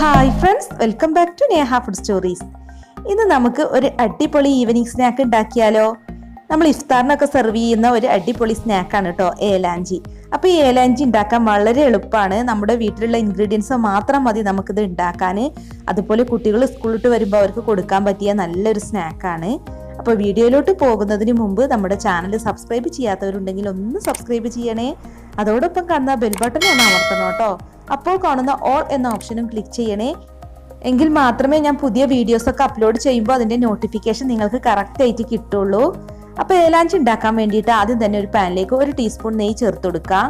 Hi friends, welcome back to Neha food stories. ഇന്ന് നമുക്ക് ഒരു അടിപൊളി ഈവനിങ് സ്നാക്ക് ഉണ്ടാക്കിയാലോ? നമ്മൾ ഇഫ്താറിനൊക്കെ സെർവ് ചെയ്യുന്ന ഒരു അടിപൊളി സ്നാക്കാണ് കേട്ടോ ഏലാഞ്ചി. അപ്പോൾ ഈ ഏലാഞ്ചി ഉണ്ടാക്കാൻ വളരെ എളുപ്പമാണ്. നമ്മുടെ വീട്ടിലുള്ള ഇൻഗ്രീഡിയൻസ് മാത്രം മതി നമുക്കിത് ഉണ്ടാക്കാൻ. അതുപോലെ കുട്ടികൾ സ്കൂളിട്ട് വരുമ്പോൾ അവർക്ക് കൊടുക്കാൻ പറ്റിയ നല്ലൊരു സ്നാക്കാണ്. അപ്പോൾ വീഡിയോയിലോട്ട് പോകുന്നതിന് മുമ്പ് നമ്മുടെ ചാനൽ സബ്സ്ക്രൈബ് ചെയ്യാത്തവരുണ്ടെങ്കിൽ ഒന്ന് സബ്സ്ക്രൈബ് ചെയ്യണേ. അതോടൊപ്പം കാണുന്ന ബെൽ ബട്ടൺ ഒന്ന് അമർത്തണം കേട്ടോ. അപ്പോൾ കാണുന്ന ഓൾ എന്ന ഓപ്ഷനും ക്ലിക്ക് ചെയ്യണേ. എങ്കിൽ മാത്രമേ ഞാൻ പുതിയ വീഡിയോസ് ഒക്കെ അപ്ലോഡ് ചെയ്യുമ്പോൾ അതിന്റെ നോട്ടിഫിക്കേഷൻ നിങ്ങൾക്ക് കറക്റ്റ് ആയിട്ട് കിട്ടുള്ളൂ. അപ്പോൾ ഏലാഞ്ചി ഉണ്ടാക്കാൻ വേണ്ടിയിട്ട് ആദ്യം തന്നെ ഒരു പാനിലേക്ക് 1 ടീസ്പൂൺ നെയ്യ് ചേർത്ത് കൊടുക്കാം.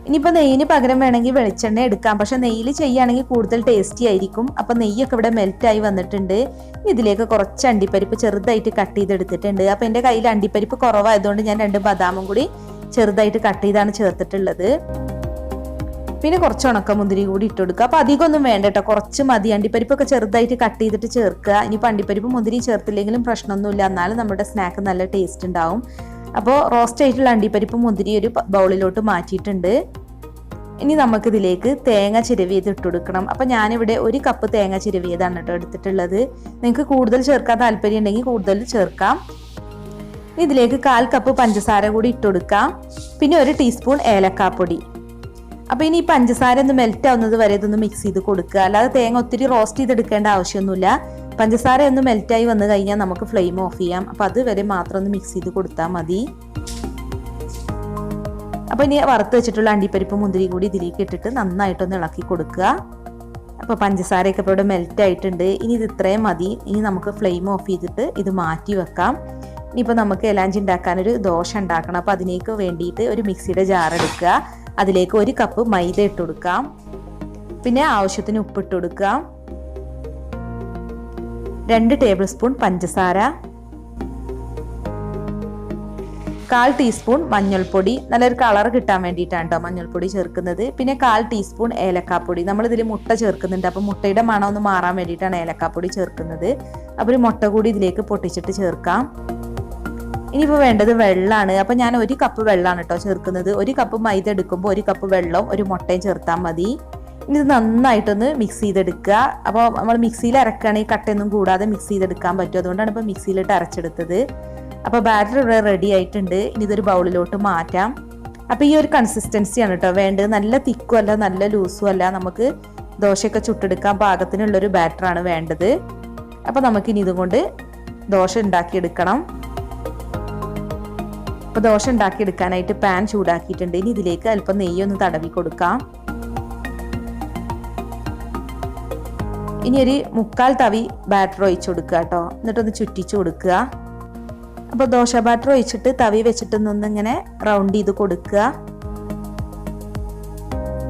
ഇനിയിപ്പോൾ നെയ്യിന് പകരം വേണമെങ്കിൽ വെളിച്ചെണ്ണ എടുക്കാം, പക്ഷെ നെയ്യിൽ ചെയ്യുകയാണെങ്കിൽ കൂടുതൽ ടേസ്റ്റി ആയിരിക്കും. അപ്പോൾ നെയ്യൊക്കെ ഇവിടെ മെൽറ്റായി വന്നിട്ടുണ്ട്. ഇതിലേക്ക് കുറച്ച് അണ്ടിപ്പരിപ്പ് ചെറുതായിട്ട് കട്ട് ചെയ്തെടുത്തിട്ടുണ്ട്. അപ്പോൾ എൻ്റെ കയ്യിൽ അണ്ടിപ്പരിപ്പ് കുറവായതുകൊണ്ട് ഞാൻ 2 ബദാമും കൂടി ചെറുതായിട്ട് കട്ട് ചെയ്താണ് ചേർത്തിട്ടുള്ളത്. പിന്നെ കുറച്ച് ഉണക്കമുന്തിരി കൂടി ഇട്ട് കൊടുക്കുക. അപ്പോൾ അധികമൊന്നും വേണ്ട കേട്ടോ, കുറച്ച് മതി. അണ്ടിപ്പരിപ്പൊക്കെ ചെറുതായിട്ട് കട്ട് ചെയ്തിട്ട് ചേർക്കുക. ഇനിയിപ്പോൾ അണ്ടിപ്പരിപ്പ് മുന്തിരി ചേർത്തില്ലെങ്കിലും പ്രശ്നമൊന്നുമില്ല, എന്നാലും നമ്മുടെ സ്നാക്ക് നല്ല ടേസ്റ്റ് ഉണ്ടാവും. അപ്പോൾ റോസ്റ്റ് ആയിട്ടുള്ള അണ്ടിപ്പരിപ്പ് മുന്തിരി ഒരു ബൗളിലോട്ട് മാറ്റിയിട്ടുണ്ട്. ഇനി നമുക്കിതിലേക്ക് തേങ്ങ ചിരവിയത് ഇട്ട് കൊടുക്കണം. അപ്പോൾ ഞാനിവിടെ 1 കപ്പ് തേങ്ങ ചിരവിയതാണ് കേട്ടോ എടുത്തിട്ടുള്ളത്. നിങ്ങൾക്ക് കൂടുതൽ ചേർക്കാൻ താല്പര്യം ഉണ്ടെങ്കിൽ കൂടുതൽ ചേർക്കാം. ഇതിലേക്ക് 1/4 കപ്പ് പഞ്ചസാര കൂടി ഇട്ട് കൊടുക്കാം. പിന്നെ 1 ടീസ്പൂൺ ഏലക്കാപ്പൊടി. അപ്പോൾ ഇനി ഈ പഞ്ചസാര ഒന്ന് മെൽറ്റ് ആവുന്നത് വരെ ഇതൊന്ന് മിക്സ് ചെയ്ത് കൊടുക്കുക. അല്ലാതെ തേങ്ങ ഒത്തിരി റോസ്റ്റ് ചെയ്തെടുക്കേണ്ട ആവശ്യമൊന്നുമില്ല. പഞ്ചസാര ഒന്ന് മെൽറ്റായി വന്നു കഴിഞ്ഞാൽ നമുക്ക് ഫ്ലെയിം ഓഫ് ചെയ്യാം. അപ്പോൾ അതുവരെ മാത്രം ഒന്ന് മിക്സ് ചെയ്ത് കൊടുത്താൽ മതി. അപ്പോൾ ഇനി വറുത്ത് വെച്ചിട്ടുള്ള അണ്ടിപ്പരിപ്പ് മുന്തിരി കൂടി ഇതിലേക്ക് ഇട്ടിട്ട് നന്നായിട്ടൊന്ന് ഇളക്കി കൊടുക്കുക. അപ്പോൾ പഞ്ചസാരയൊക്കെ ഇപ്പോൾ ഇവിടെ മെൽറ്റ് ആയിട്ടുണ്ട്. ഇനി ഇത് ഇത്രയും മതി. ഇനി നമുക്ക് ഫ്ലെയിം ഓഫ് ചെയ്തിട്ട് ഇത് മാറ്റി വെക്കാം. ഇനിയിപ്പോൾ നമുക്ക് ഏലാഞ്ചി ഉണ്ടാക്കാനൊരു ദോശ ഉണ്ടാക്കണം. അപ്പോൾ അതിലേക്ക് വേണ്ടിയിട്ട് ഒരു മിക്സിയുടെ ജാർ എടുക്കുക. അതിലേക്ക് 1 കപ്പ് മൈദ ഇട്ട് കൊടുക്കാം. പിന്നെ ആവശ്യത്തിന് ഉപ്പിട്ട് കൊടുക്കാം. 2 ടേബിൾ സ്പൂൺ പഞ്ചസാര, 1/4 ടീസ്പൂൺ മഞ്ഞൾപ്പൊടി, നല്ലൊരു കളർ കിട്ടാൻ വേണ്ടിയിട്ടാണ് കേട്ടോ മഞ്ഞൾപ്പൊടി ചേർക്കുന്നത്. പിന്നെ 1/4 ടീസ്പൂൺ ഏലക്കാപ്പൊടി. നമ്മളിതിൽ മുട്ട ചേർക്കുന്നുണ്ട്, അപ്പോൾ മുട്ടയുടെ മണം ഒന്ന് മാറാൻ വേണ്ടിയിട്ടാണ് ഏലക്കാപ്പൊടി ചേർക്കുന്നത്. അപ്പോൾ ഒരു മുട്ട കൂടി ഇതിലേക്ക് പൊട്ടിച്ചിട്ട് ചേർക്കാം. ഇനിയിപ്പോൾ വേണ്ടത് വെള്ളമാണ്. അപ്പോൾ ഞാൻ 1 കപ്പ് വെള്ളമാണ് കേട്ടോ ചേർക്കുന്നത്. 1 കപ്പ് മൈദ എടുക്കുമ്പോൾ 1 കപ്പ് വെള്ളവും 1 മുട്ടയും ചേർത്താൽ മതി. ഇനി ഇത് നന്നായിട്ടൊന്ന് മിക്സ് ചെയ്തെടുക്കുക. അപ്പോൾ നമ്മൾ മിക്സിയിൽ അരക്കുകയാണെങ്കിൽ കട്ടയൊന്നും കൂടാതെ മിക്സ് ചെയ്തെടുക്കാൻ പറ്റും. അതുകൊണ്ടാണ് ഇപ്പോൾ മിക്സിയിലിട്ട് അരച്ചെടുത്തത്. അപ്പോൾ ബാറ്റർ ഇവിടെ റെഡി ആയിട്ടുണ്ട്. ഇനി ഇതൊരു ബൗളിലോട്ട് മാറ്റാം. അപ്പോൾ ഈ ഒരു കൺസിസ്റ്റൻസിയാണ് കേട്ടോ വേണ്ടത്. നല്ല തിക്കും അല്ല, നല്ല ലൂസും അല്ല. നമുക്ക് ദോശയൊക്കെ ചുട്ടെടുക്കാൻ പാകത്തിനുള്ളൊരു ബാറ്ററാണ് വേണ്ടത്. അപ്പോൾ നമുക്കിനി ഇതുകൊണ്ട് ദോശ ഉണ്ടാക്കിയെടുക്കണം. അപ്പോൾ ദോശ ഉണ്ടാക്കിയെടുക്കാനായിട്ട് പാൻ ചൂടാക്കിയിട്ടുണ്ട്. ഇനി ഇതിലേക്ക് അല്പം നെയ്യൊന്ന് തടവി കൊടുക്കാം. ഇനി ഒരു 3/4 തവി ബാറ്റർ ഒഴിച്ചു കൊടുക്കുക കേട്ടോ. എന്നിട്ടൊന്ന് ചുറ്റിച്ചു കൊടുക്കുക. അപ്പോൾ ദോശ ബാറ്റർ ഒഴിച്ചിട്ട് തവി വെച്ചിട്ടൊന്നിങ്ങനെ റൗണ്ട് ചെയ്ത് കൊടുക്കുക.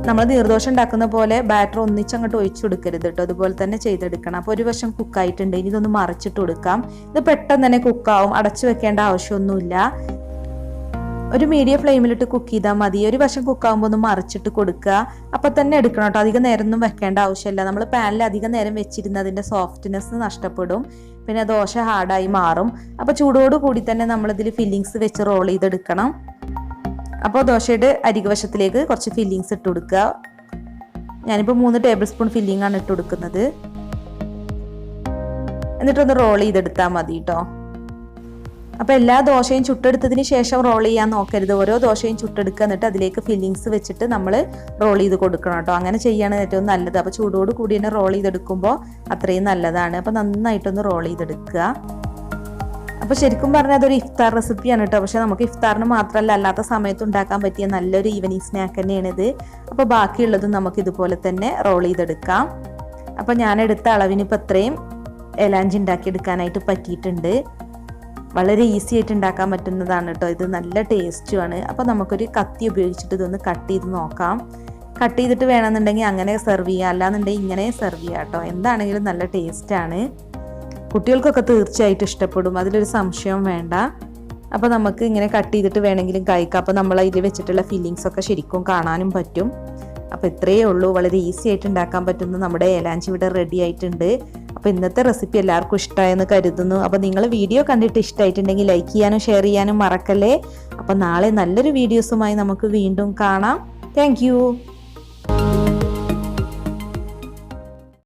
നമ്മൾ നീർദോശ ഉണ്ടാക്കുന്ന പോലെ ബാറ്റർ ഒന്നിച്ചങ്ങോട്ട് ഒഴിച്ചു കൊടുക്കരുത് കേട്ടോ. അതുപോലെ തന്നെ ചെയ്തെടുക്കണം. അപ്പോൾ ഒരു വശം കുക്കായിട്ടുണ്ട്. ഇനി ഇതൊന്ന് മറിച്ചിട്ട് കൊടുക്കാം. ഇത് പെട്ടെന്ന് തന്നെ കുക്കാവും, അടച്ചു വെക്കേണ്ട ആവശ്യമൊന്നുമില്ല. ഒരു മീഡിയം ഫ്ലെയിമിലിട്ട് കുക്ക് ചെയ്താൽ മതി. ഒരു വശം കുക്കാവുമ്പോൾ ഒന്ന് മറിച്ചിട്ട് കൊടുക്കുക. അപ്പം തന്നെ എടുക്കണം കേട്ടോ, അധികം നേരം ഒന്നും വെക്കേണ്ട ആവശ്യമില്ല. നമ്മൾ പാനിൽ അധികം നേരം വെച്ചിരുന്ന് അതിൻ്റെ സോഫ്റ്റ്നെസ് നഷ്ടപ്പെടും, പിന്നെ ദോശ ഹാർഡായി മാറും. അപ്പോൾ ചൂടോട് കൂടി തന്നെ നമ്മളിതിൽ ഫില്ലിങ്സ് വെച്ച് റോൾ ചെയ്തെടുക്കണം. അപ്പോൾ ദോശയുടെ അരികുവശത്തിലേക്ക് കുറച്ച് ഫില്ലിങ്സ് ഇട്ട് കൊടുക്കുക. ഞാനിപ്പോൾ 3 ടേബിൾ സ്പൂൺ ഫില്ലിംഗ് ആണ് ഇട്ട് കൊടുക്കുന്നത്. എന്നിട്ടൊന്ന് റോൾ ചെയ്തെടുത്താൽ മതി കേട്ടോ. അപ്പോൾ എല്ലാ ദോശയും ചുട്ടെടുത്തതിന് ശേഷം റോൾ ചെയ്യാൻ നോക്കരുത്. ഓരോ ദോശയും ചുട്ടെടുക്കുക, എന്നിട്ട് അതിലേക്ക് ഫില്ലിങ്സ് വെച്ചിട്ട് നമ്മൾ റോൾ ചെയ്ത് കൊടുക്കണം കേട്ടോ. അങ്ങനെ ചെയ്യാണ് ഏറ്റവും നല്ലത്. അപ്പോൾ ചൂടോട് കൂടി തന്നെ റോൾ ചെയ്തെടുക്കുമ്പോൾ അത്രയും നല്ലതാണ്. അപ്പോൾ നന്നായിട്ടൊന്ന് റോൾ ചെയ്തെടുക്കുക. അപ്പോൾ ശരിക്കും പറഞ്ഞാൽ അതൊരു ഇഫ്താർ റെസിപ്പിയാണ് കേട്ടോ. പക്ഷെ നമുക്ക് ഇഫ്താറിന് മാത്രമല്ല, അല്ലാത്ത സമയത്ത് ഉണ്ടാക്കാൻ പറ്റിയ നല്ലൊരു ഈവനിങ് സ്നാക്ക് തന്നെയാണിത്. അപ്പോൾ ബാക്കിയുള്ളതും നമുക്ക് ഇതുപോലെ തന്നെ റോൾ ചെയ്തെടുക്കാം. അപ്പോൾ ഞാൻ എടുത്ത അളവിന് ഇപ്പോൾ ഇത്രയും ഏലാഞ്ചി ഉണ്ടാക്കിയെടുക്കാനായിട്ട് പറ്റിയിട്ടുണ്ട്. വളരെ ഈസി ആയിട്ട് ഉണ്ടാക്കാൻ പറ്റുന്നതാണ് കേട്ടോ. ഇത് നല്ല ടേസ്റ്റുമാണ്. അപ്പോൾ നമുക്കൊരു കത്തി ഉപയോഗിച്ചിട്ട് ഇതൊന്ന് കട്ട് ചെയ്ത് നോക്കാം. കട്ട് ചെയ്തിട്ട് വേണമെന്നുണ്ടെങ്കിൽ അങ്ങനെ സെർവ് ചെയ്യാം, അല്ലാന്നുണ്ടെങ്കിൽ ഇങ്ങനെ സെർവ് ചെയ്യാം കേട്ടോ. എന്താണെങ്കിലും നല്ല ടേസ്റ്റാണ്. കുട്ടികൾക്കൊക്കെ തീർച്ചയായിട്ടും ഇഷ്ടപ്പെടും, അതിലൊരു സംശയവും വേണ്ട. അപ്പോൾ നമുക്ക് ഇങ്ങനെ കട്ട് ചെയ്തിട്ട് വേണമെങ്കിലും കഴിക്കാം. അപ്പോൾ നമ്മൾ അതിൽ വെച്ചിട്ടുള്ള ഫില്ലിങ്സ് ഒക്കെ ശരിക്കും കാണാനും പറ്റും. അപ്പോൾ ഇത്രയേ ഉള്ളൂ. വളരെ ഈസി ആയിട്ട് ഉണ്ടാക്കാൻ പറ്റുന്ന നമ്മുടെ ഏലാഞ്ചി ഇവിടെ റെഡി ആയിട്ടുണ്ട്. അപ്പോൾ ഇന്നത്തെ റെസിപ്പി എല്ലാവർക്കും ഇഷ്ടമായെന്ന് കരുതുന്നു. അപ്പോൾ നിങ്ങൾ വീഡിയോ കണ്ടിട്ട് ഇഷ്ടമായിട്ടുണ്ടെങ്കിൽ ലൈക്ക് ചെയ്യാനും ഷെയർ ചെയ്യാനും മറക്കല്ലേ. അപ്പോൾ നാളെ നല്ലൊരു വീഡിയോസുമായി നമുക്ക് വീണ്ടും കാണാം. താങ്ക്